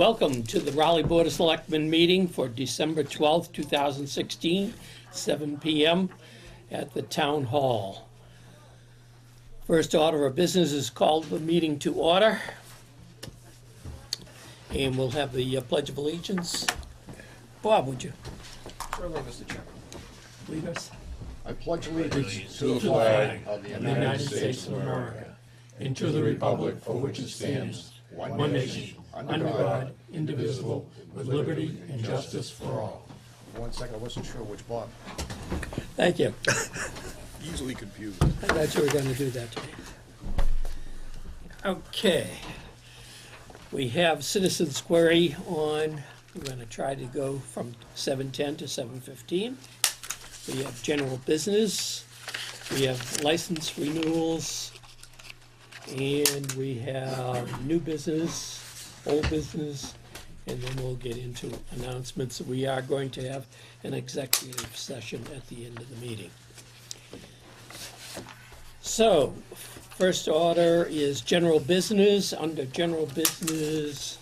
Welcome to the Raleigh Board of Selectmen meeting for December 12th, 2016, 7 p.m. at the Town Hall. First order of business is called the meeting to order. And we'll have the Pledge of Allegiance. Bob, would you Certainly, Mr. Chairman. lead us? I pledge allegiance to the flag flag of the United States of America, and to the republic for which it stands, one nation, under God, indivisible, with liberty and justice for all. 1 second, I wasn't sure which Bob. Thank you. Easily confused. I thought you were going to do that today. Okay. We have citizens' query on. We're going to try to go from 7:10 to 7:15. We have general business. We have license renewals. And we have new business, old business, and then we'll get into announcements. We are going to have an executive session at the end of the meeting. So, first order is general business. Under general business,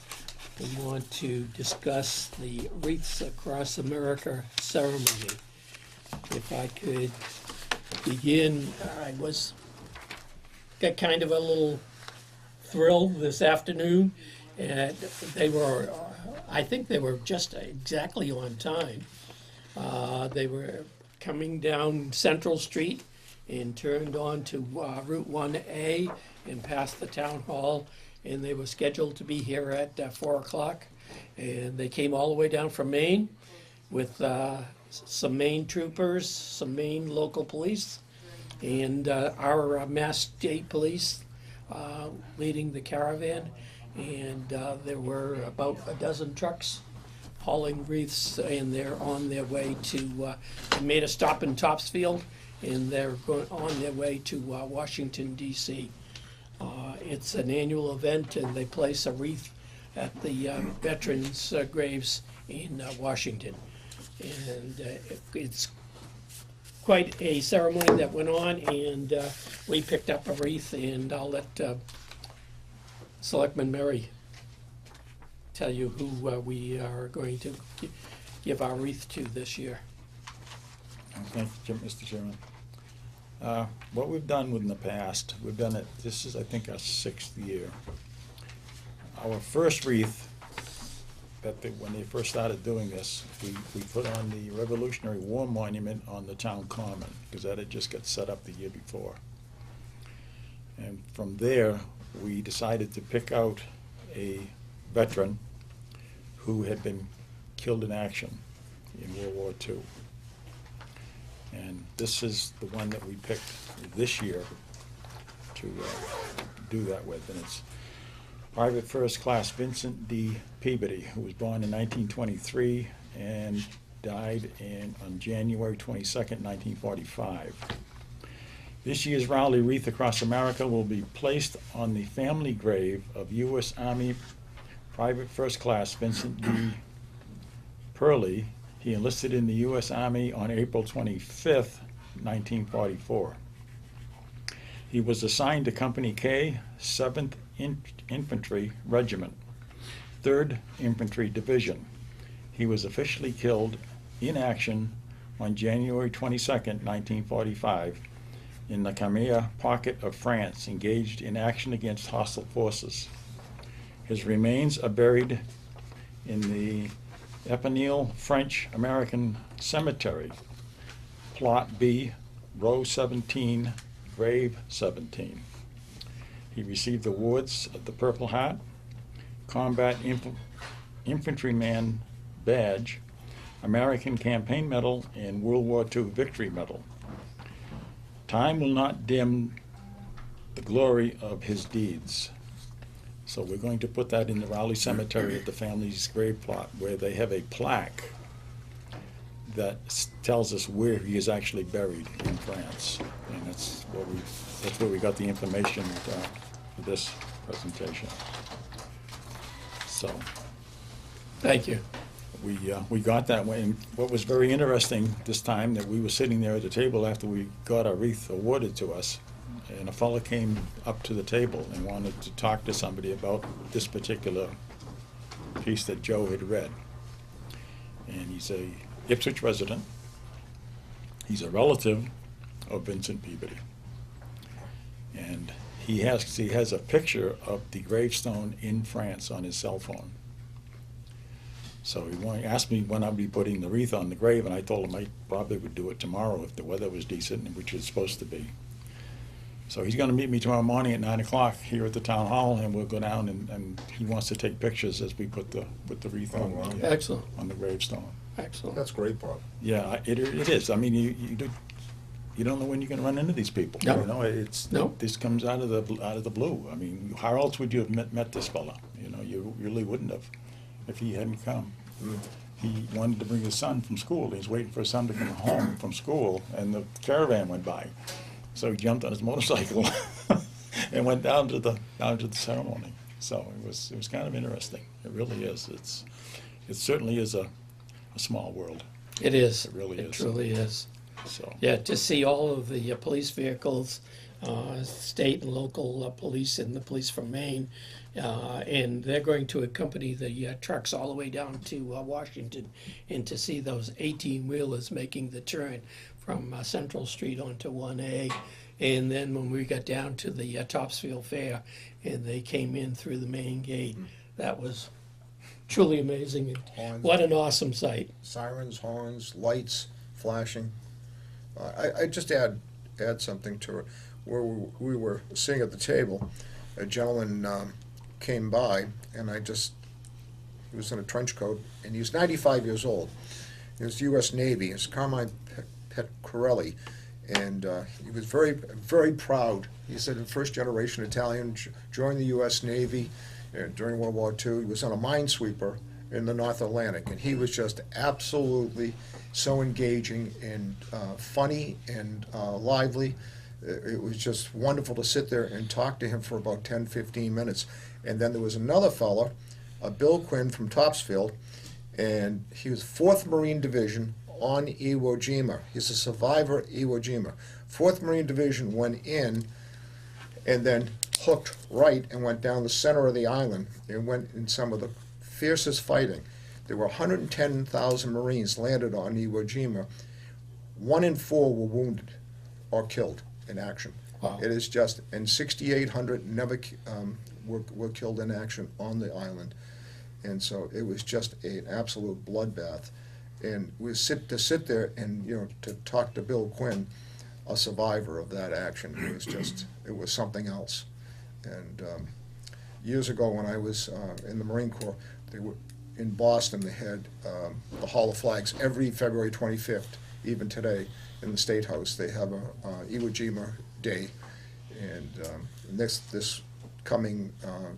we want to discuss the Wreaths Across America ceremony. If I could begin, got kind of a little thrill this afternoon, and they were, I think they were just exactly on time. They were coming down Central Street and turned on to Route 1A and past the town hall, and they were scheduled to be here at 4 o'clock. And they came all the way down from Maine with some Maine troopers, some Maine local police, and our Mass State Police leading the caravan. And there were about a dozen trucks hauling wreaths, and they're on their way to, they made a stop in Topsfield, and they're on their way to Washington, D.C. It's an annual event, and they place a wreath at the veterans' graves in Washington. And it's quite a ceremony that went on, and we picked up a wreath, and I'll let Selectman Murray tell you who we are going to give our wreath to this year. Thank you, Mr. Chairman. What we've done in the past, we've done it, this is, I think, our 6th year. Our first wreath, when they first started doing this, we put on the Revolutionary War Monument on the town common, because that had just got set up the year before. And from there, we decided to pick out a veteran who had been killed in action in World War II. And this is the one that we picked this year to do that with. And it's Private First Class Vincent D. Peabody, who was born in 1923 and died on January 22nd, 1945. This year's Raleigh Wreath Across America will be placed on the family grave of U.S. Army Private First Class Vincent D. Peabody. He enlisted in the U.S. Army on April 25th, 1944. He was assigned to Company K, 7th Infantry Regiment, 3rd Infantry Division. He was officially killed in action on January 22nd, 1945, in the Crimea pocket of France, engaged in action against hostile forces. His remains are buried in the Epinal French-American Cemetery, Plot B, Row 17, Grave 17. He received awards of the Purple Heart, Combat Infantryman Badge, American Campaign Medal, and World War II Victory Medal. Time will not dim the glory of his deeds. So we're going to put that in the Raleigh Cemetery at the family's grave plot, where they have a plaque that tells us where he is actually buried in France. And that's where we got the information for this presentation. So Thank you. we got that way. And what was very interesting this time, that we were sitting there at the table after we got our wreath awarded to us, and a fellow came up to the table and wanted to talk to somebody about this particular piece that Joe had read. And he's a Ipswich resident. He's a relative of Vincent Peabody. And he has a picture of the gravestone in France on his cell phone. So he asked me when I'd be putting the wreath on the grave, and I told him I probably would do it tomorrow if the weather was decent, which it's supposed to be. So he's going to meet me tomorrow morning at 9 o'clock here at the town hall, and we'll go down, and he wants to take pictures as we put the wreath on, wow. Excellent, on the gravestone. excellent. That's great, Bob. Yeah, it is. I mean, you don't know when you're going to run into these people. No. You know, No. this comes out of the blue. I mean, how else would you have met this fella? You know, you really wouldn't have if he hadn't come. He wanted to bring his son from school. He was waiting for his son to come home from school, and the caravan went by. So he jumped on his motorcycle and went down to the ceremony. So it was kind of interesting. It really is. It certainly is a small world. It is. It really is. Truly is. So Yeah, to see all of the police vehicles, state and local police and the police from Maine, and they're going to accompany the trucks all the way down to Washington, and to see those 18-wheelers making the turn from Central Street onto 1A. And then when we got down to the Topsfield Fair and they came in through the main gate, that was truly amazing. Horns. What an awesome sight. Sirens, horns, lights flashing. I just add something to it. Where we were sitting at the table, a gentleman came by, and he was in a trench coat, and he was 95 years old. He was U.S. Navy. It's Carmine Pecorelli, and he was very, very proud. He said, first generation Italian, joined the U.S. Navy during World War II. He was on a minesweeper in the North Atlantic, and he was just absolutely so engaging and funny and lively. It was just wonderful to sit there and talk to him for about 10, 15 minutes. And then there was another fella, Bill Quinn from Topsfield, and he was 4th Marine Division on Iwo Jima. He's a survivor at Iwo Jima. 4th Marine Division went in and then hooked right and went down the center of the island and went in some of the fiercest fighting. There were 110,000 Marines landed on Iwo Jima. 1 in 4 were wounded or killed in action. Wow. It is just, and 6,800 never were killed in action on the island. And so it was just an absolute bloodbath. And we sit there and, to talk to Bill Quinn, a survivor of that action, it was something else. And years ago when I was in the Marine Corps, they were in Boston, they had the Hall of Flags every February 25th, even today in the State House. They have a Iwo Jima Day, and this coming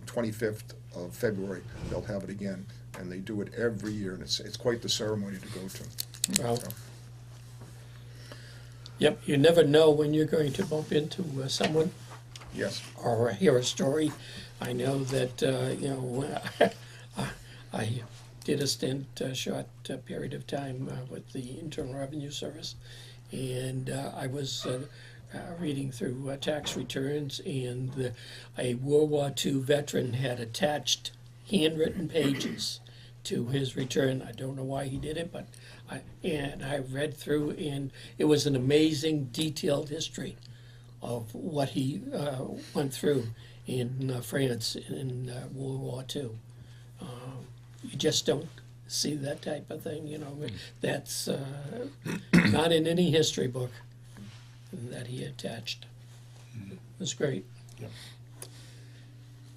25th of February, they'll have it again, and they do it every year, and it's quite the ceremony to go to. Wow. So, Yep, you never know when you're going to bump into someone yes. or hear a story. I know that, I did a stint, short period of time with the Internal Revenue Service, and I was reading through tax returns, and a World War II veteran had attached handwritten pages to his return. I don't know why he did it, but I read through, and it was an amazing, detailed history of what he went through in France in World War II. You just don't see that type of thing, That's not in any history book that he attached. It was great. Yep.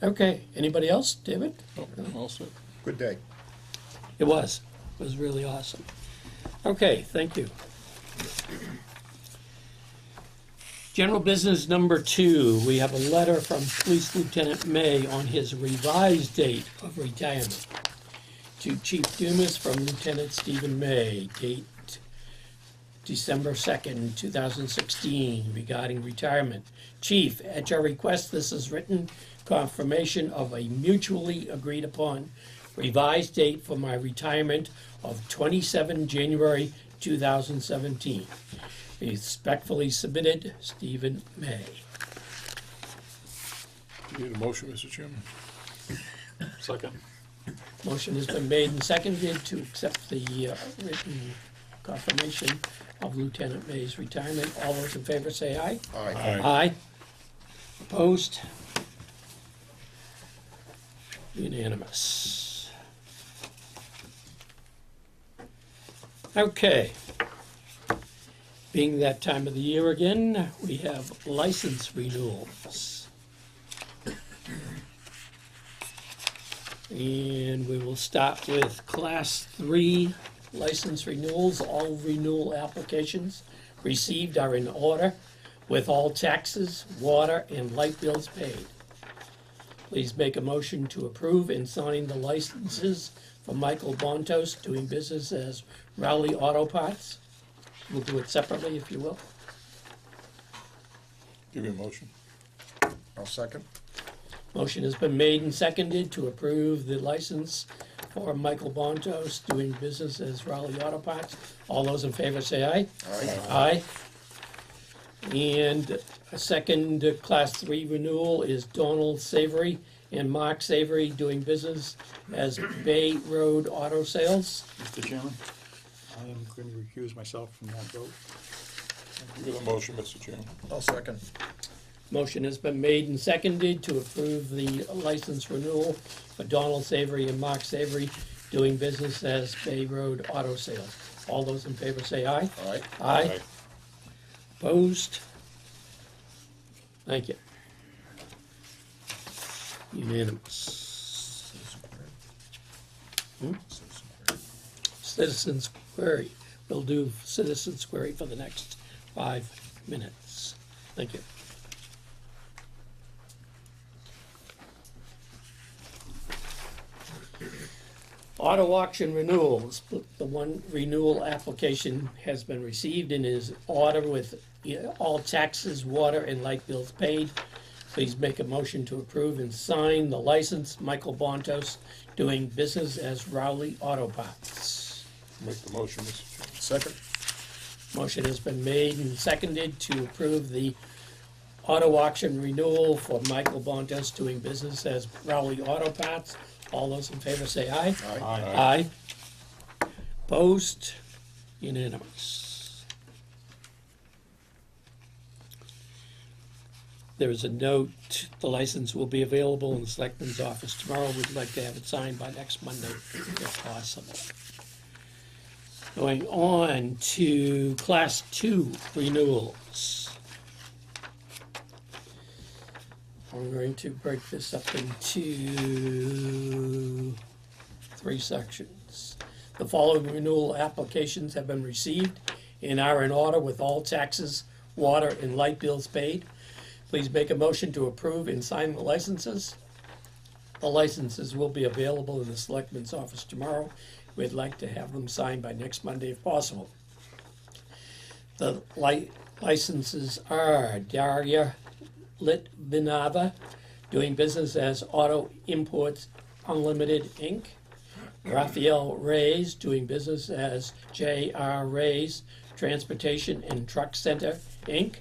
Okay, anybody else, David? Also, Good day. It was really awesome. Okay, thank you. General business number 2, we have a letter from Police Lieutenant May on his revised date of retirement. To Chief Dumas from Lieutenant Stephen May, date December 2nd, 2016, regarding retirement. Chief, at your request, this is written confirmation of a mutually agreed upon revised date for my retirement of 27 January 2017. Respectfully submitted, Stephen May. do you need a motion, Mr. Chairman? Second. Motion has been made and seconded to accept the written confirmation of Lieutenant May's retirement. All those in favor say aye. Aye. Aye. Opposed? Unanimous. Okay. Being that time of the year again, we have license renewals. And we will start with Class 3 license renewals. All renewal applications received are in order with all taxes, water, and light bills paid. Please make a motion to approve and sign the licenses for Michael Bontos doing business as Rowley Auto Parts. We'll do it separately if you will. Give you a motion. I'll second. Motion has been made and seconded to approve the license for Michael Bontos doing business as Rowley Auto Parts. All those in favor say aye. Aye. Aye. And a second Class 3 renewal is Donald Savory and Mark Savory doing business as Bay Road Auto Sales. Mr. Chairman, I am going to recuse myself from that vote. Give you the motion, Mr. Chairman. I'll second. Motion has been made and seconded to approve the license renewal for Donald Savory and Mark Savory doing business as Bay Road Auto Sales. All those in favor say aye. Aye. Aye. Opposed? Thank you. Unanimous. Citizens query. We'll do citizens query for the next 5 minutes. Thank you. Auto auction renewals. The one renewal application has been received and is order with all taxes, water, and light bills paid. Please make a motion to approve and sign the license, Michael Bontos, doing business as Rowley Auto Parts. Make the motion, Mr. Chairman. Second. Motion has been made and seconded to approve the auto auction renewal for Michael Bontos, doing business as Rowley Auto Parts. All those in favor say aye. Aye. Aye. Opposed? Unanimous. There is a note, the license will be available in the Selectmen's office tomorrow. We'd like to have it signed by next Monday, if possible. Going on to Class 2 renewals. I'm going to break this up into 3 sections. The following renewal applications have been received and are in order with all taxes, water, and light bills paid. Please make a motion to approve and sign the licenses. The licenses will be available in the Selectmen's office tomorrow. We'd like to have them signed by next Monday if possible. The licenses are Daria Litvinova, doing business as Auto Imports Unlimited, Inc. Raphael Reyes, doing business as J.R. Reyes Transportation and Truck Center, Inc.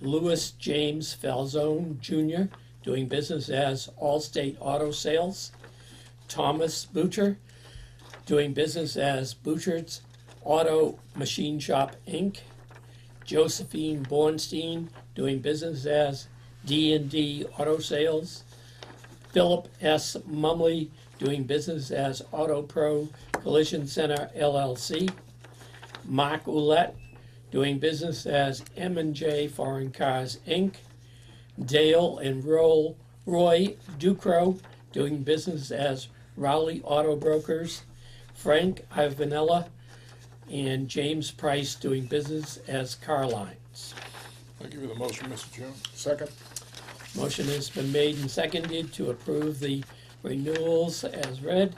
Louis James Falzone Jr., doing business as Allstate Auto Sales. Thomas Butcher, doing business as Butcher's Auto Machine Shop, Inc. Josephine Bornstein, doing business as D&D Auto Sales. Philip S. Mumley, doing business as Auto Pro Collision Center, LLC. Mark Ouellette, doing business as M&J Foreign Cars, Inc. Dale and Roy Ducro, doing business as Rowley Auto Brokers. Frank Ivanella and James Price, doing business as Car Lines. I give you the motion, Mr. Chairman. Second. Motion has been made and seconded to approve the renewals as read.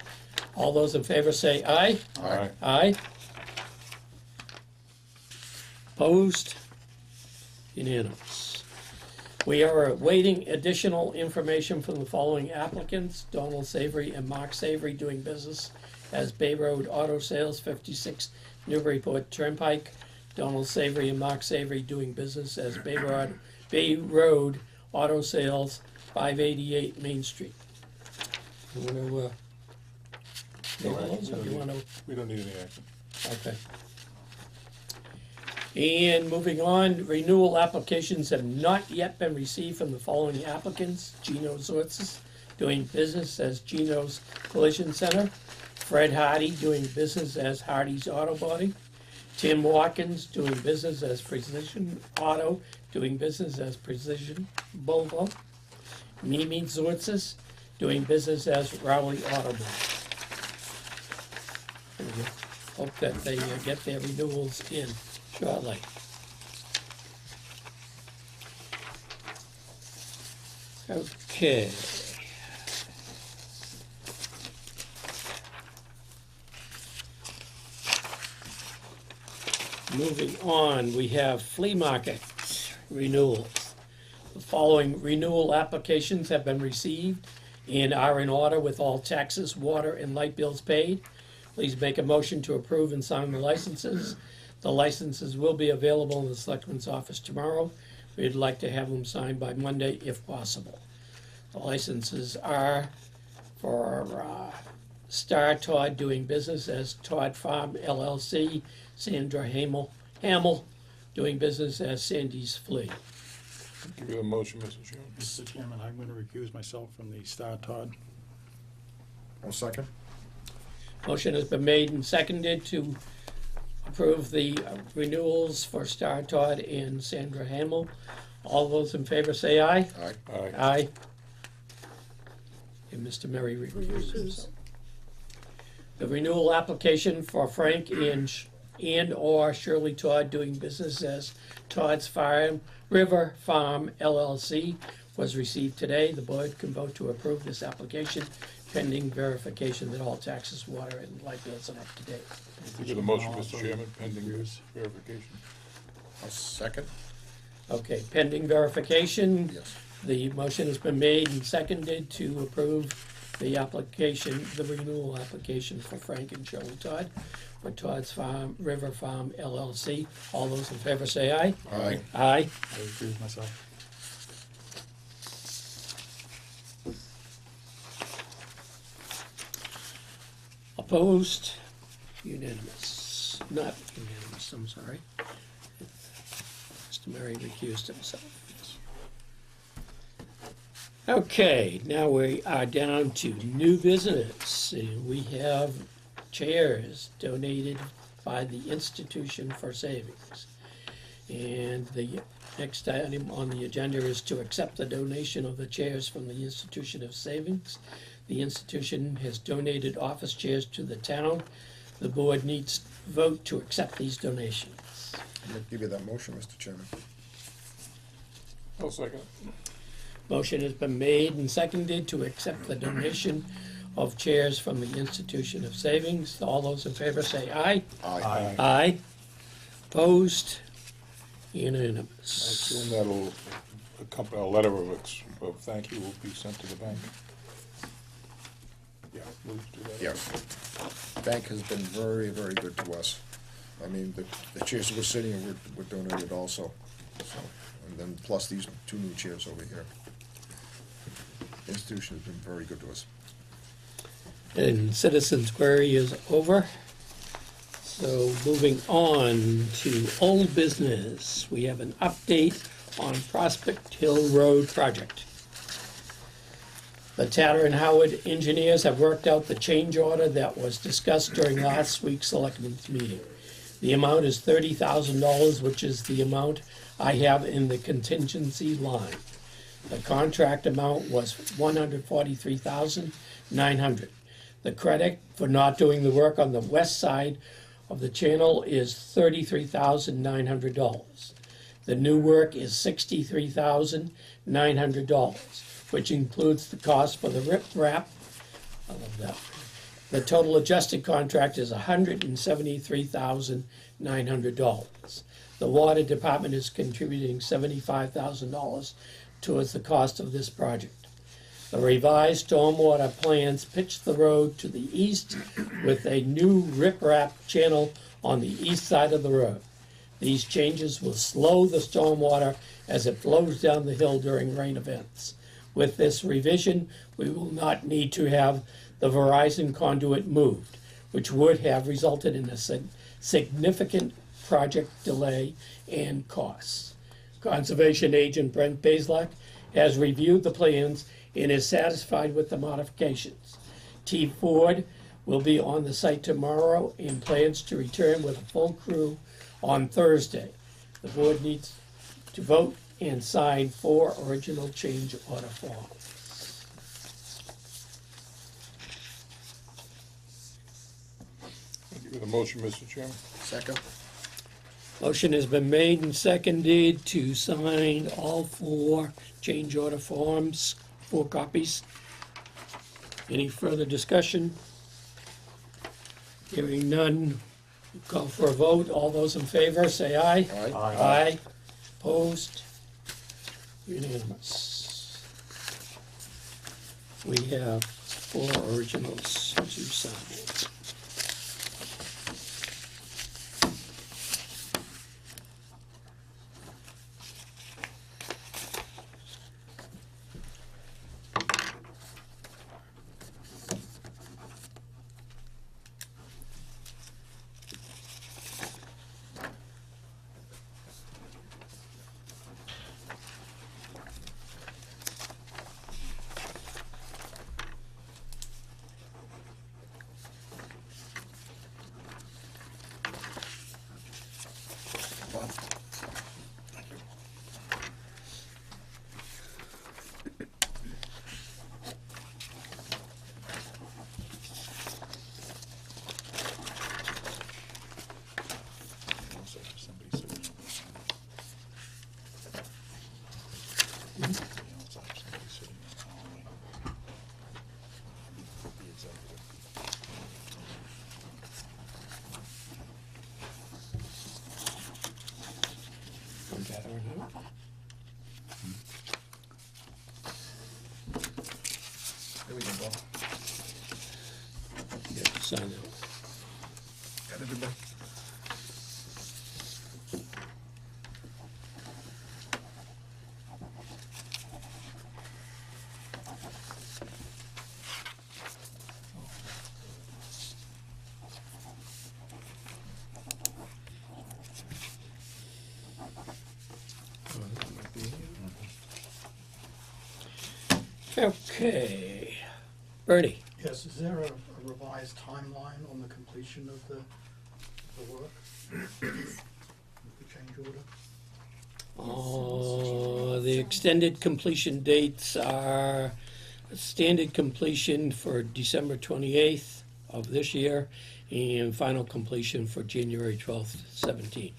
All those in favor say aye. Aye. Aye. Opposed? Unanimous. We are awaiting additional information from the following applicants: Donald Savory and Mark Savory, doing business as Bay Road Auto Sales, 56 Newburyport Turnpike. Donald Savory and Mark Savory, doing business as Bay Road Auto Sales, 588 Main Street. I'm going to any of those, or do you want to? We don't need any action. Okay. And moving on, renewal applications have not yet been received from the following applicants: Gino Zortzis, doing business as Gino's Collision Center; Fred Hardy, doing business as Hardy's Auto Body; Tim Watkins, doing business as Precision Auto, doing business as Precision Volvo; Mimi Zortzis, doing business as Rowley Auto Body. And we hope that they get their renewals in shortly. Okay. Moving on, we have flea market renewals. The following renewal applications have been received and are in order with all taxes, water, and light bills paid. Please make a motion to approve and sign the licenses. The licenses will be available in the Selectmen's office tomorrow. We'd like to have them signed by Monday if possible. The licenses are for Star Todd, doing business as Todd Farm LLC; Sandra Hamel, doing business as Sandy's Flea. Give you the motion, Mr. Chairman. Mr. Chairman, I'm going to recuse myself from the Star Todd. I'll second. Motion has been made and seconded to approve the renewals for Star Todd and Sandra Hamel. All those in favor say aye. Aye. Aye. Aye. And Mr. Murray recuses himself. The renewal application for Frank and/or Shirley Todd, doing business as Todd's Farm, River Farm LLC, was received today. The board can vote to approve this application pending verification that all taxes, water, and light bills are up to date. Give you the motion, Mr. Chairman, pending verification. I'll second. Okay, pending verification. Yes. The motion has been made and seconded to approve the application, the renewal application for Frank and Shirley Todd for Todd's Farm, River Farm LLC. All those in favor say aye. Aye. Aye. I recuse myself. Opposed? Unanimous. Not unanimous, I'm sorry. Mr. Murray recused himself. Okay, now we are down to new business. We have chairs donated by the Institution for Savings. And the next item on the agenda is to accept the donation of the chairs from the Institution of Savings. The institution has donated office chairs to the town. The board needs to vote to accept these donations. I'm going to give you that motion, Mr. Chairman. I'll second it. Motion has been made and seconded to accept the donation of chairs from the Institution of Savings. All those in favor say aye. Aye. Aye. Opposed? I Unanimous. assume that'll accompany, a letter of thank you will be sent to the bank. Yeah, we'll do that. Yeah. Bank has been very, very good to us. I mean, the chairs we're sitting in were donated also. So, and then plus these two new chairs over here. The institution has been very good to us. And citizens' query is over. So moving on to old business, we have an update on Prospect Hill Road project. The Tatter and Howard engineers have worked out the change order that was discussed during last week's selectmen's meeting. The amount is $30,000, which is the amount I have in the contingency line. The contract amount was $143,900. The credit for not doing the work on the west side of the channel is $33,900. The new work is $63,900, which includes the cost for the riprap. I love that. The total adjusted contract is $173,900. The water department is contributing $75,000 towards the cost of this project. The revised stormwater plans pitch the road to the east with a new riprap channel on the east side of the road. These changes will slow the stormwater as it flows down the hill during rain events. With this revision, we will not need to have the Verizon conduit moved. which would have resulted in a significant project delay and costs. Conservation agent Brent Bazelak has reviewed the plans and is satisfied with the modifications. T. Ford will be on the site tomorrow and plans to return with a full crew on Thursday. The board needs to vote and sign 4 original change order forms. Thank you for the motion, Mr. Chairman. Second? Motion has been made and seconded to sign all 4 change order forms, 4 copies. Any further discussion? Hearing none, call for a vote. All those in favor, say aye. Aye. Aye. Opposed? Unanimous. We have 4 originals to sign. Here we go, Bob. Yeah, sign it. Got everybody? Okay. Bernie? Yes, is there a revised timeline on the completion of the work? With the change order? The extended completion dates are standard completion for December 28th of this year and final completion for January 12th, 17.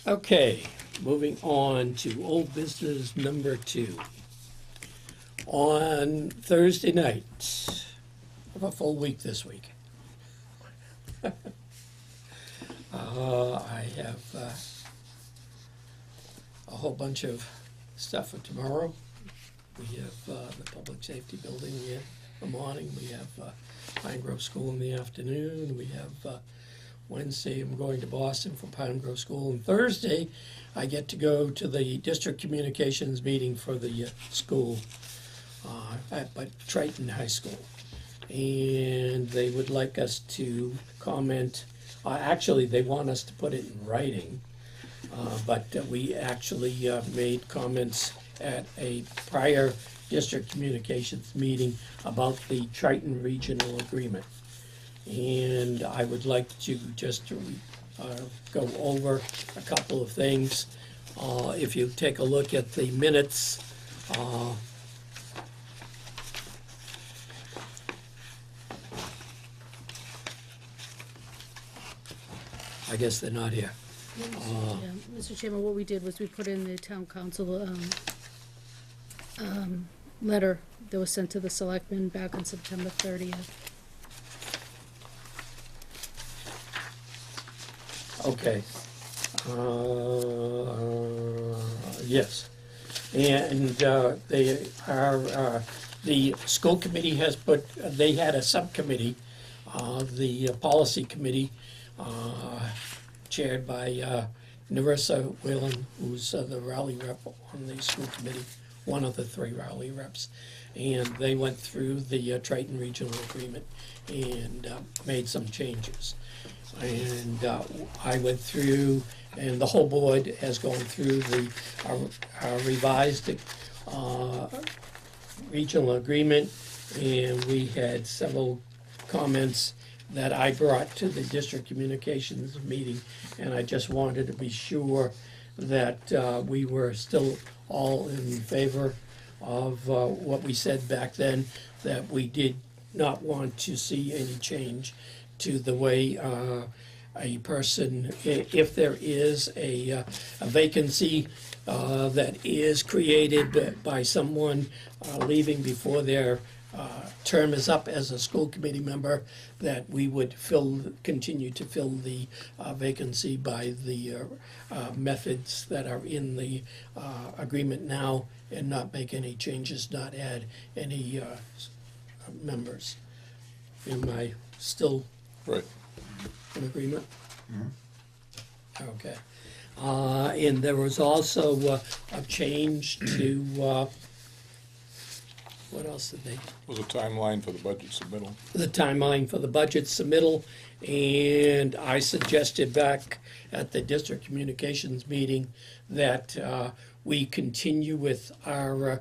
Okay, moving on to old business number 2. On Thursday night, I have a full week this week. I have a whole bunch of stuff for tomorrow. We have the public safety building in the morning. We have Pine Grove School in the afternoon. We have Wednesday, I'm going to Boston for Pine Grove School. And Thursday, I get to go to the district communications meeting for the school at Triton High School. And they would like us to comment, actually, they want us to put it in writing, but we actually made comments at a prior district communications meeting about the Triton Regional Agreement. And I would like to just go over a couple of things. If you take a look at the minutes, I guess they're not here. Yeah, Mr. Chairman, what we did was we put in the town council letter that was sent to the selectmen back on September 30th. Okay. Yes. And they are, the school committee has put, they had a subcommittee, the policy committee, chaired by Narissa Whalen, who's the Raleigh rep on the school committee, one of the 3 Raleigh reps. And they went through the Triton Regional Agreement and made some changes. And I went through, and the whole board has gone through our revised regional agreement, and we had several comments that I brought to the district communications meeting, and I just wanted to be sure that we were still all in favor of what we said back then, that we did not want to see any change to the way a person, if there is a vacancy that is created by someone leaving before their term is up as a school committee member, that we would continue to fill the vacancy by the methods that are in the agreement now, and not make any changes, not add any members. Am I still Right. in agreement? Okay. And there was also a change to, what else did they? Was a timeline for the budget submittal. The timeline for the budget submittal, and I suggested back at the district communications meeting that we continue with our,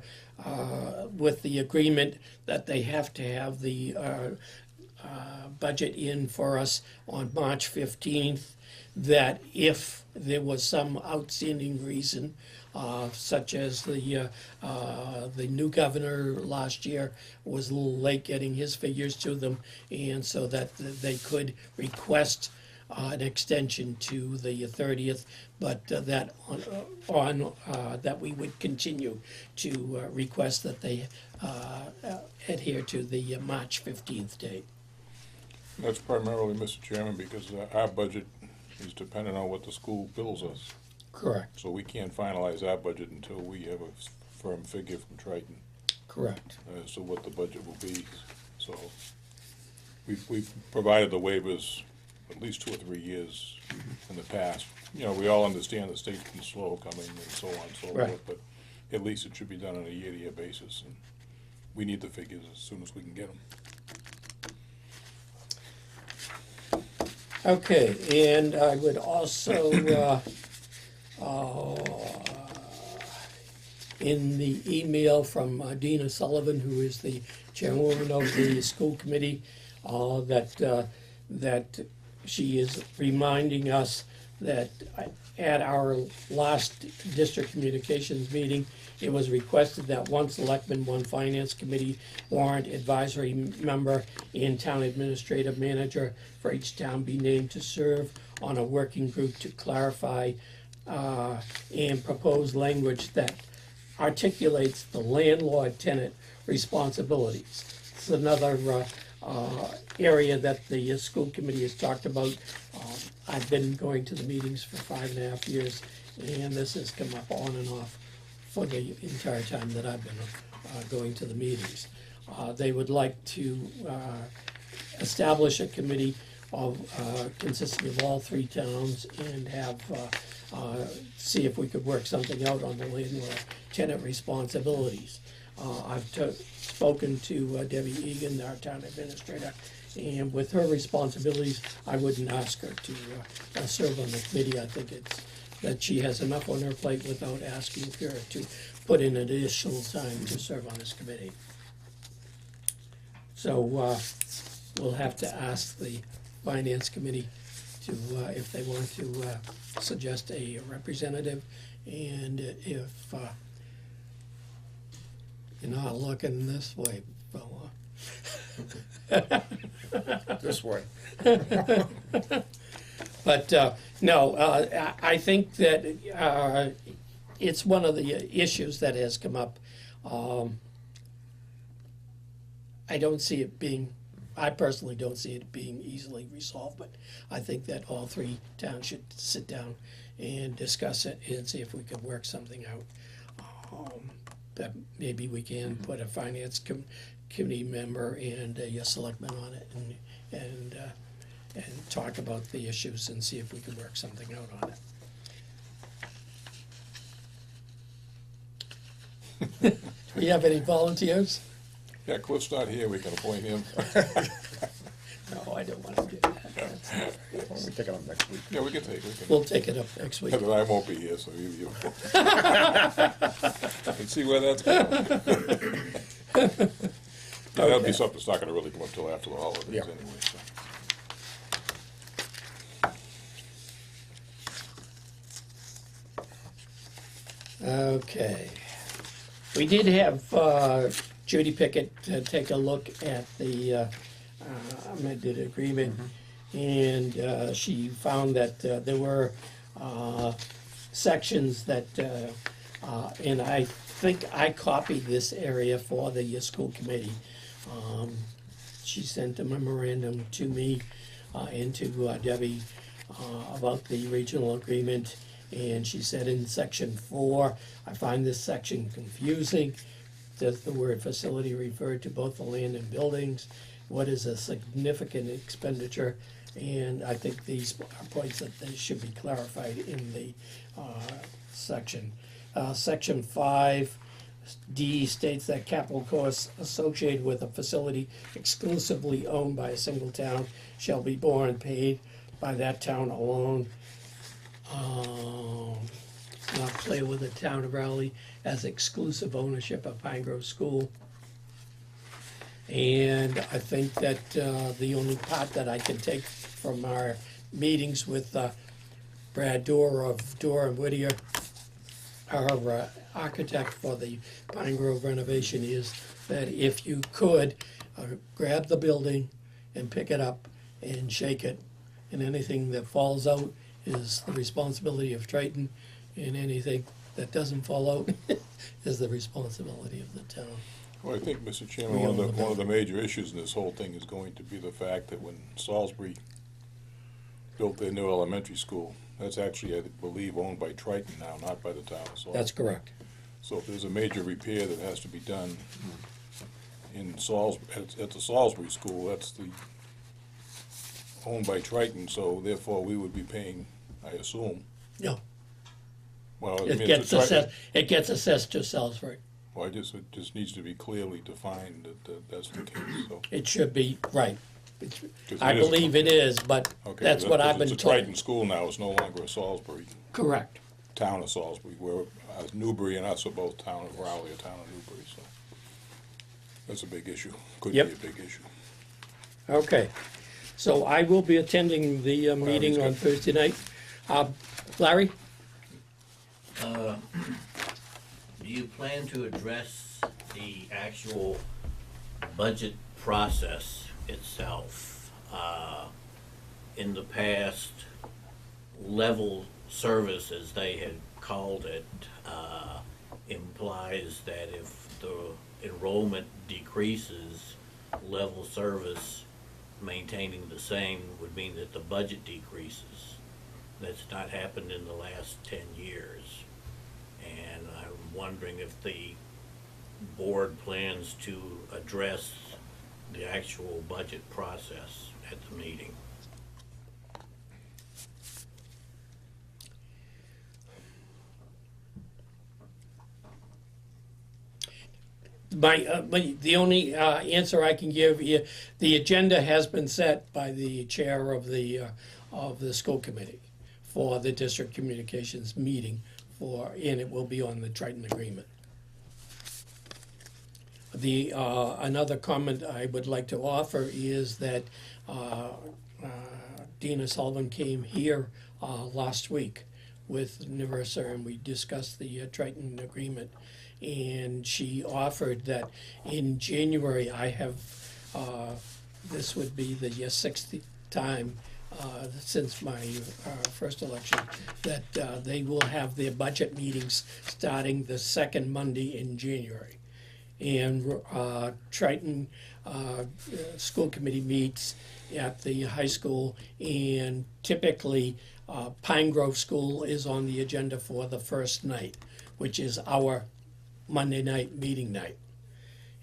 with the agreement that they have to have the budget in for us on March 15th, that if there was some outstanding reason, such as the new governor last year was a little late getting his figures to them, and so that they could request an extension to the 30th, but that that we would continue to request that they adhere to the March 15th date. That's primarily, Mr. Chairman, because our budget is dependent on what the school bills us. Correct. So we can't finalize our budget until we have a firm figure from Triton Correct. as to what the budget will be. So we've provided the waivers at least 2 or 3 years in the past. You know, we all understand the state's been slow coming and so on and so Right. forth, but at least it should be done on a year-to-year basis. And we need the figures as soon as we can get them. Okay, and I would also, in the email from Dina Sullivan, who is the chairwoman of the school committee, that she is reminding us that at our last district communications meeting, it was requested that 1 selectman, 1 finance committee, warrant advisory member, and town administrative manager for each town be named to serve on a working group to clarify and propose language that articulates the landlord-tenant responsibilities. It's another area that the school committee has talked about. I've been going to the meetings for 5.5 years, and this has come up on and off for the entire time that I've been going to the meetings. They would like to establish a committee of consisting of all 3 towns and have see if we could work something out on the landlord-tenant responsibilities. I've spoken to Debbie Egan, our town administrator, and with her responsibilities, I wouldn't ask her to serve on the committee. I think it's that she has enough on her plate without asking her to put in additional time to serve on this committee. So we'll have to ask the finance committee to if they want to suggest a representative, and if you're not looking this way, fella. This way. But no, I think that it's one of the issues that has come up. I don't see it being, I personally don't see it being easily resolved, but I think that all 3 towns should sit down and discuss it and see if we could work something out. That maybe we can put a finance committee member and a selectman on it and talk about the issues and see if we can work something out on it. Do we have any volunteers? Yeah, Cliff's not here, we can appoint him. No, I don't want to do that. That's not Why don't we take it up next week? Yeah, we can take, we can. We'll take it up next week. And then I won't be here, so you. Let's see where that's going. That'll be Okay. something that's not gonna really come up till after the holidays Yeah. anyway, so. Okay. We did have Judy Pickett take a look at the amended agreement, and she found that there were sections that, and I think I copied this area for the school committee. She sent a memorandum to me and to Debbie about the regional agreement. And she said in section 4, I find this section confusing. Does the word facility refer to both the land and buildings? What is a significant expenditure? And I think these are points that they should be clarified in the section. Section 5D states that capital costs associated with a facility exclusively owned by a single town shall be borne and paid by that town alone. Not play with the town of Raleigh as exclusive ownership of Pine Grove School. And I think that the only part that I can take from our meetings with Brad Dorr of Dorr and Whittier, our architect for the Pine Grove renovation, is that if you could grab the building and pick it up and shake it, and anything that falls out is the responsibility of Triton, and anything that doesn't fall out is the responsibility of the town. Well, I think, Mr. Chairman, We own the one of the major issues in this whole thing is going to be the fact that when Salisbury built their new elementary school, that's actually, I believe, owned by Triton now, not by the town of Salisbury. That's correct. So if there's a major repair that has to be done in at the Salisbury School, that's owned by Triton, so therefore we would be paying, I assume. No, Well, I it mean, gets it's a Triton. assessed, it gets assessed to Salisbury. Well, it just needs to be clearly defined that that's the case, so. It should be, right. It's- 'Cause I it is- believe it is, but Okay, that's what I've been It's a Triton told. school now, it's no longer a Salisbury, Correct. town of Salisbury, where Newbury and us are both town of Raleigh, or town of Newbury, so. That's a big issue, could be Yep. a big issue. Okay. So I will be attending the meeting on good. Thursday night. Larry? Do you plan to address the actual budget process itself? In the past, level service, as they had called it, implies that if the enrollment decreases, level service maintaining the same would mean that the budget decreases. That's not happened in the last 10 years. And I'm wondering if the board plans to address the actual budget process at the meeting. The only answer I can give you, the agenda has been set by the chair of the school committee for the district communications meeting and it will be on the Triton agreement. The, another comment I would like to offer is that Dina Sullivan came here last week with Niversa and we discussed the Triton agreement. And she offered that in January, I have, this would be the 60th time since my first election, that they will have their budget meetings starting the second Monday in January. And Triton School Committee meets at the high school, and typically Pine Grove School is on the agenda for the first night, which is our Monday night meeting night.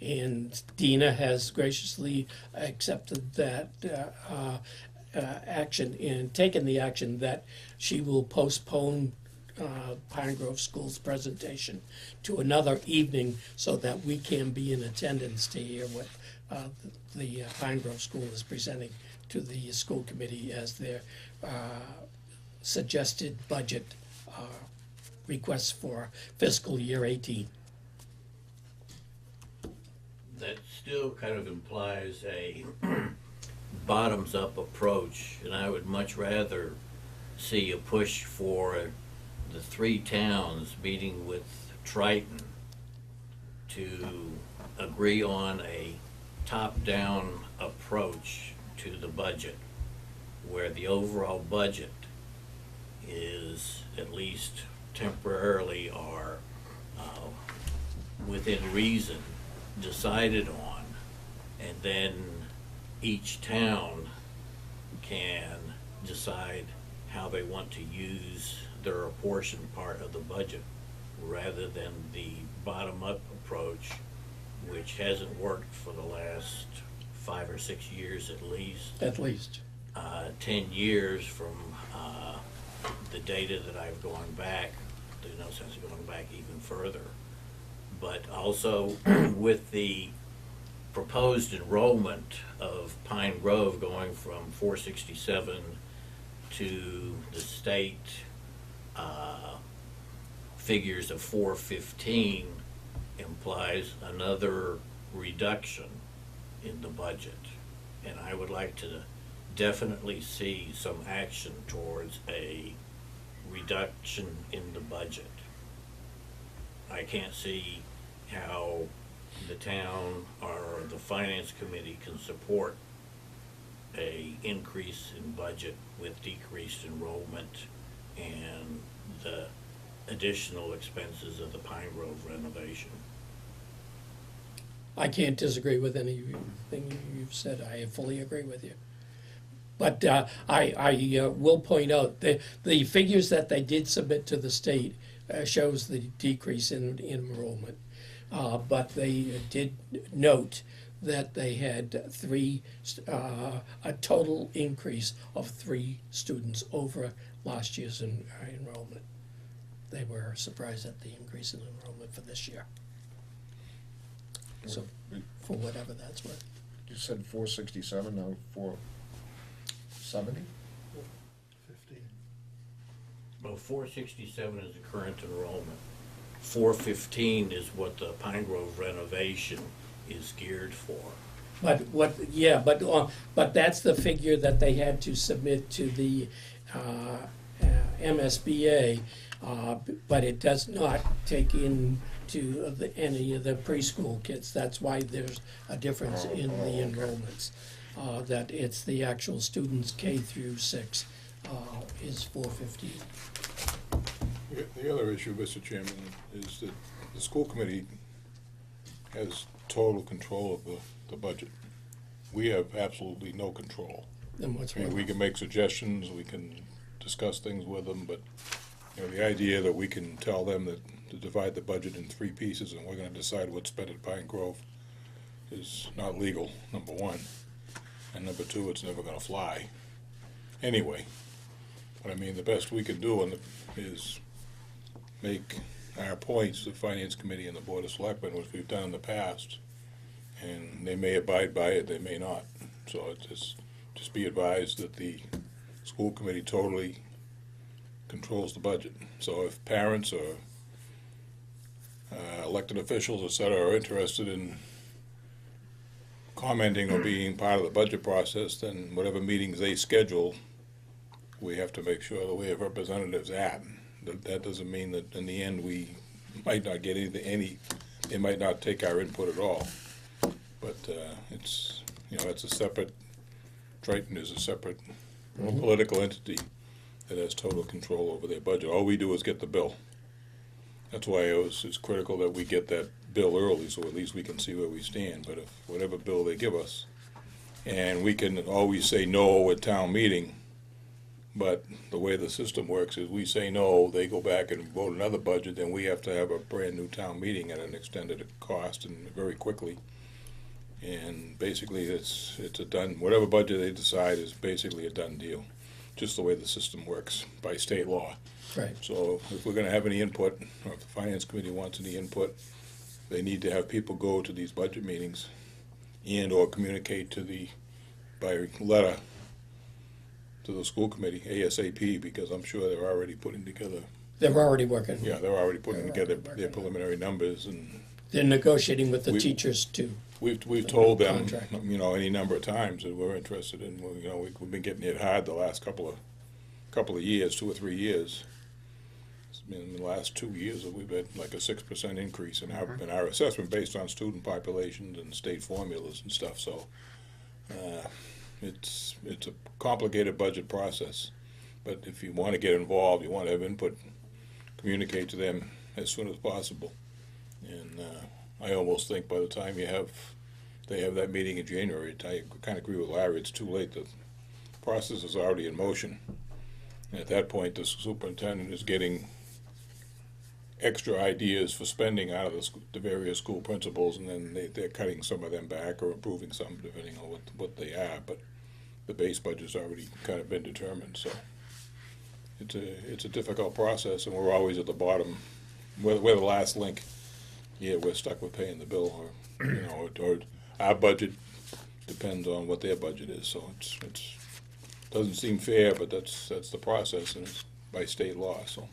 And Dina has graciously accepted that action and taken the action that she will postpone Pine Grove School's presentation to another evening so that we can be in attendance to hear what the Pine Grove School is presenting to the school committee as their suggested budget requests for fiscal year 18. That still kind of implies a bottoms-up approach, and I would much rather see a push for the three towns meeting with Triton to agree on a top-down approach to the budget, where the overall budget is at least temporarily or within reason decided on, and then each town can decide how they want to use their apportioned part of the budget, rather than the bottom-up approach, which hasn't worked for the last 5 or 6 years at least. 10 years from the data that I've gone back. There's no sense of going back even further. But also with the proposed enrollment of Pine Grove going from 467 to the state figures of 415 implies another reduction in the budget. And I would like to definitely see some action towards a reduction in the budget. I can't see how the town or the finance committee can support a increase in budget with decreased enrollment and the additional expenses of the Pine Grove renovation. I can't disagree with anything you've said. I fully agree with you. But I will point out that the figures that they did submit to the state shows the decrease in enrollment. But they did note that they had a total increase of 3 students over last year's enrollment. They were surprised at the increase in enrollment for this year. So, for whatever that's worth. You said 467, now 470? 15. Well, 467 is the current enrollment. 415 is what the Pine Grove renovation is geared for. But that's the figure that they had to submit to the MSBA, but it does not take into any of the preschool kids. That's why there's a difference in the enrollments. That it's the actual students K through 6 is 415. The other issue, Mr. Chairman, is that the school committee has total control of the budget. We have absolutely no control. Then what's I mean, we can make suggestions, we can discuss things with them, but, you know, the idea that we can tell them that to divide the budget in 3 pieces and we're gonna decide what's spent at Pine Grove is not legal, number one. And number two, it's never gonna fly. Anyway, but I mean, the best we can do is make our points to the Finance Committee and the Board of Selectmen, which we've done in the past. And they may abide by it, they may not. So it just be advised that the school committee totally controls the budget. So if parents or elected officials, et cetera, are interested in commenting or being part of the budget process, then whatever meetings they schedule, we have to make sure that we have representatives at. That doesn't mean that in the end we might not get they might not take our input at all. But it's, you know, it's a separate, Triton is a separate political entity that has total control over their budget. All we do is get the bill. That's why it's critical that we get that bill early, so at least we can see where we stand. But if whatever bill they give us, and we can always say no at town meeting, but the way the system works is we say no, they go back and vote another budget, then we have to have a brand new town meeting at an extended cost and very quickly. And basically it's a done, whatever budget they decide is basically a done deal. just the way the system works by state law. Right. So if we're gonna have any input, or if the finance committee wants any input, they need to have people go to these budget meetings and/or communicate by letter to the school committee ASAP, because I'm sure they're already putting together, They're already working. they're already putting They're together already their working. preliminary numbers, and They're negotiating with the We- teachers too. we've told them, Contract. any number of times that we're interested in, we've been getting it hard the last couple of years, 2 or 3 years. It's been in the last 2 years that we've had like a 6% increase in our assessment based on student populations and state formulas and stuff, so, it's a complicated budget process. But if you wanna get involved, you wanna have input, communicate to them as soon as possible. And, I almost think by the time they have that meeting in January, I kinda agree with Larry, it's too late, the process is already in motion. And at that point, the superintendent is getting extra ideas for spending out of the various school principals, and then they're cutting some of them back or approving some, depending on what they are, but the base budget's already kind of been determined, so. It's a difficult process, and we're always at the bottom, we're the last link. Yeah, we're stuck with paying the bill, or our budget depends on what their budget is, so it's doesn't seem fair, but that's the process, and it's by state law, so.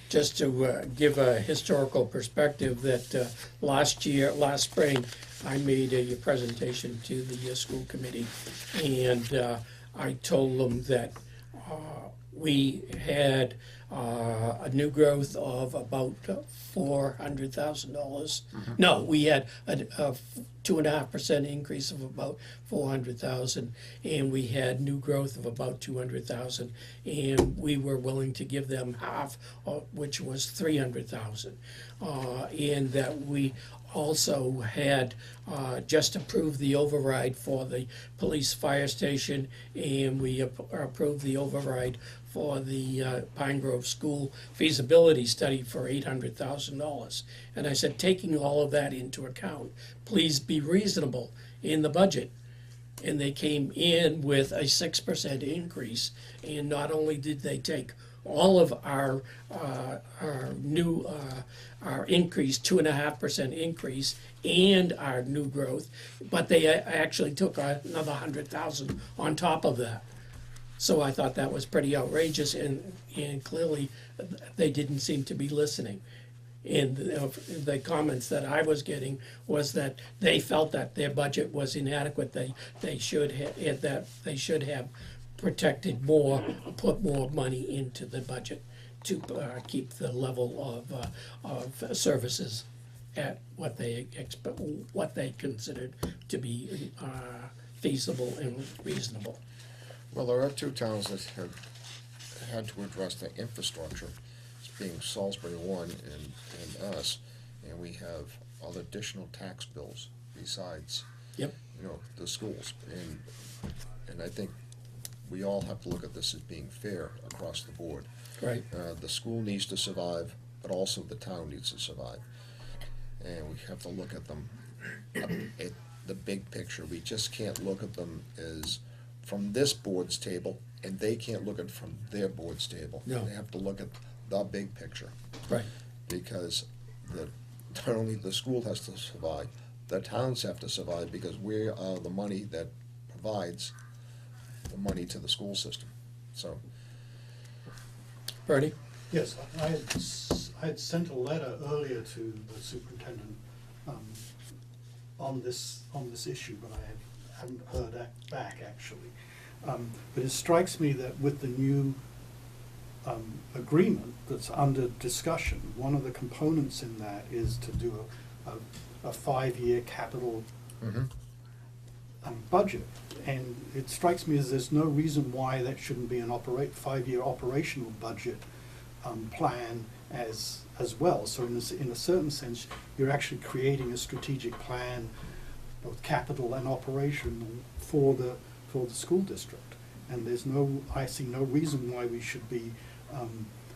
Just to give a historical perspective, that last spring, I made a presentation to the school committee, and I told them that we had a new growth of about $400,000. No, we had a 2.5% increase of about 400,000, and we had new growth of about 200,000, and we were willing to give them half, which was 300,000, and that we also had just approved the override for the police fire station, and we approved the override for the Pine Grove School feasibility study for $800,000. And I said, taking all of that into account, please be reasonable in the budget. And they came in with a 6% increase, and not only did they take all of our increase, 2.5% increase, and our new growth, but they actually took another 100,000 on top of that. So I thought that was pretty outrageous, and clearly they didn't seem to be listening. And the comments that I was getting was that they felt that their budget was inadequate. They should have protected more, put more money into the budget to keep the level of services at what they considered to be feasible and reasonable. Well, there are two towns that have had to address the infrastructure, it's being Salisbury one and us, and we have other additional tax bills besides, Yep. the schools. And I think we all have to look at this as being fair across the board. Right. The school needs to survive, but also the town needs to survive. And we have to look at them, at the big picture. We just can't look at them as from this board's table, and they can't look at it from their board's table. No. They have to look at the big picture, Right. because not only the school has to survive, the towns have to survive, because we are the money that provides the money to the school system, so. Bertie? Yes, I had sent a letter earlier to the superintendent on this issue, but I haven't heard that back, actually. But it strikes me that with the new agreement that's under discussion, one of the components in that is to do a 5-year capital budget. And it strikes me as there's no reason why that shouldn't be an 5-year operational budget plan as well. So in a certain sense, you're actually creating a strategic plan, both capital and operational, for the school district. And I see no reason why we should be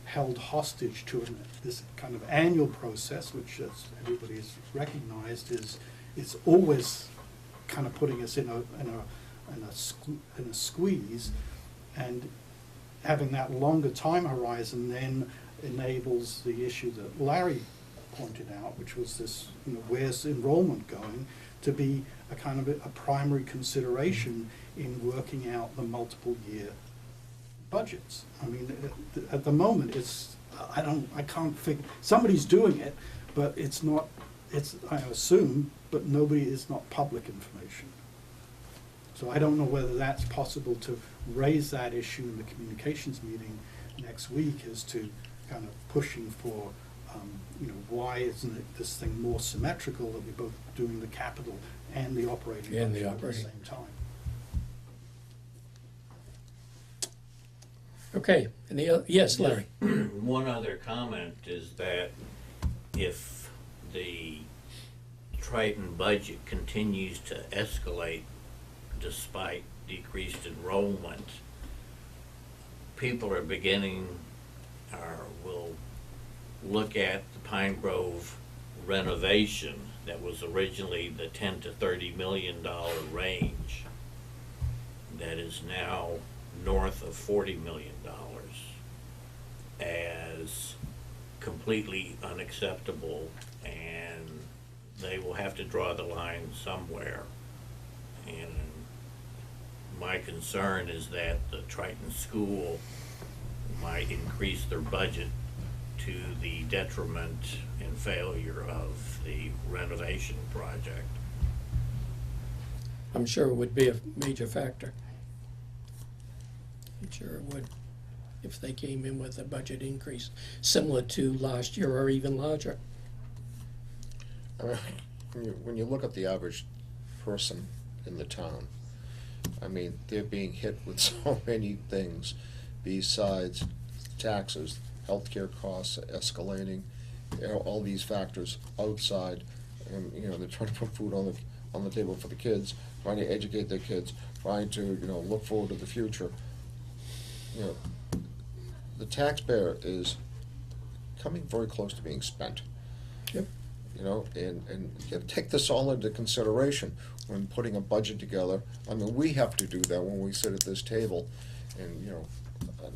held hostage to this kind of annual process, which, as everybody has recognized, is always kind of putting us in a squeeze. And having that longer time horizon then enables the issue that Larry pointed out, which was this, where's enrollment going, to be a kind of a primary consideration in working out the multiple year budgets. I mean, at the moment, I can't figure, somebody's doing it, but it's not, I assume, but it's not public information. So I don't know whether that's possible to raise that issue in the communications meeting next week as to kind of pushing for, why isn't this thing more symmetrical that we're both doing the capital and the operating And the budget at the operating. same time? Okay, yes, Larry? One other comment is that if the Triton budget continues to escalate despite decreased enrollment, people are beginning, or will look at the Pine Grove renovation that was originally the $10 to $30 million range, that is now north of $40 million, as completely unacceptable, and they will have to draw the line somewhere. And my concern is that the Triton School might increase their budget to the detriment and failure of the renovation project. I'm sure it would be a major factor. I'm sure it would, if they came in with a budget increase similar to last year or even larger. When you look at the average person in the town, I mean, they're being hit with so many things besides taxes, healthcare costs escalating, all these factors outside, and, they're trying to put food on the table for the kids, trying to educate their kids, trying to, look forward to the future. The taxpayer is coming very close to being spent. Yep. And you gotta take this all into consideration when putting a budget together. I mean, we have to do that when we sit at this table, and,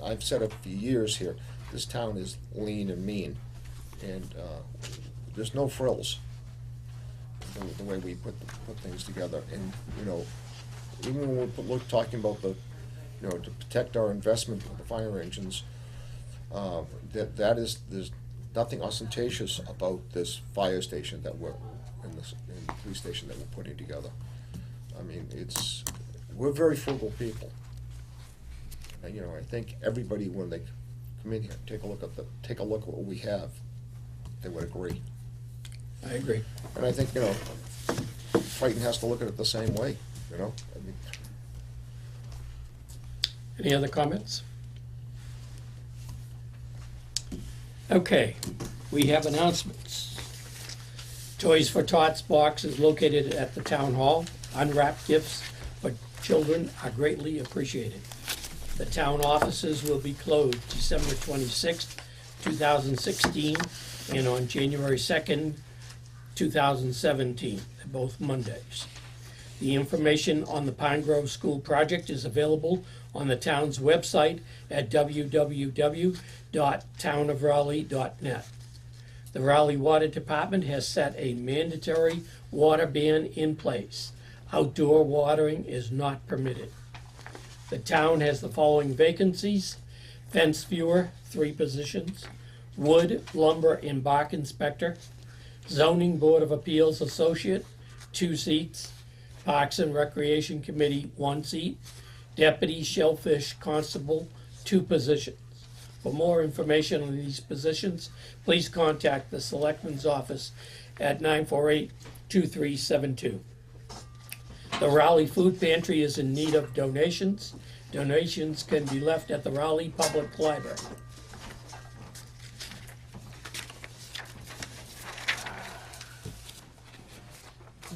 I've said it for years here, this town is lean and mean, and there's no frills the way we put things together. And, even when we're talking about to protect our investment of the fire engines, there's nothing ostentatious about this fire station that we're, in the police station that we're putting together. I mean, we're very frugal people. And, I think everybody, when they come in here, take a look at what we have, they would agree. I agree. And I think, Triton has to look at it the same way, I mean, Any other comments? Okay, we have announcements. Toys for Tots box is located at the town hall. Unwrapped gifts for children are greatly appreciated. The town offices will be closed December 26th, 2016, and on January 2nd, 2017, both Mondays. The information on the Pine Grove School project is available on the town's website at www.townofraleigh.net. The Raleigh Water Department has set a mandatory water ban in place. Outdoor watering is not permitted. The town has the following vacancies: fence viewer, 3 positions; wood, lumber, and bark inspector; zoning board of appeals associate, 2 seats; Parks and Recreation Committee, 1 seat; deputy shellfish constable, 2 positions. For more information on these positions, please contact the Selectmen's office at 948-2372. The Raleigh Food Pantry is in need of donations. Donations can be left at the Raleigh Public Library.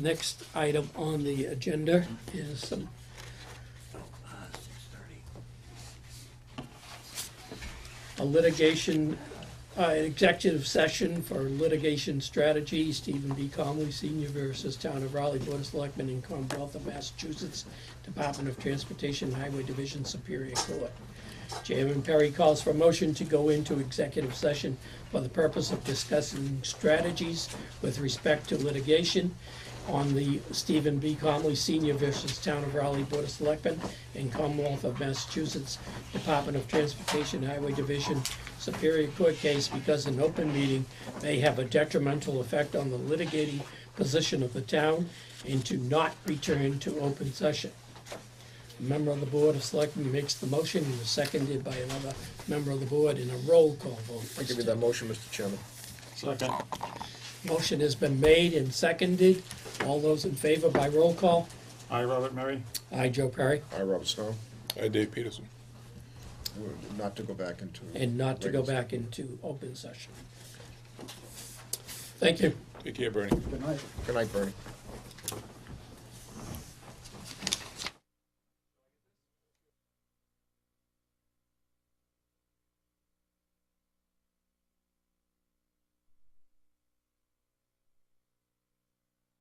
Next item on the agenda is some 6:30. a litigation executive session for litigation strategy, Stephen B. Conley Senior versus Town of Raleigh Board of Selectmen in Commonwealth of Massachusetts, Department of Transportation Highway Division Superior Court. Chairman Perry calls for a motion to go into executive session for the purpose of discussing strategies with respect to litigation on the Stephen B. Conley Senior versus Town of Raleigh Board of Selectmen in Commonwealth of Massachusetts, Department of Transportation Highway Division Superior Court case, because an open meeting may have a detrimental effect on the litigating position of the town, and to not return to open session. A member of the Board of Selectmen makes the motion and is seconded by another member of the board in a roll call vote. I give you that motion, Mr. Chairman. Second. Motion has been made and seconded. All those in favor by roll call? I, Robert Murray. Aye, Joe Perry. I, Robert Snow, Hi, Dave Peterson. not to go back into. And not to go regular- back into open session. Thank you. Take care, Bernie. Good night. Good night, Bernie.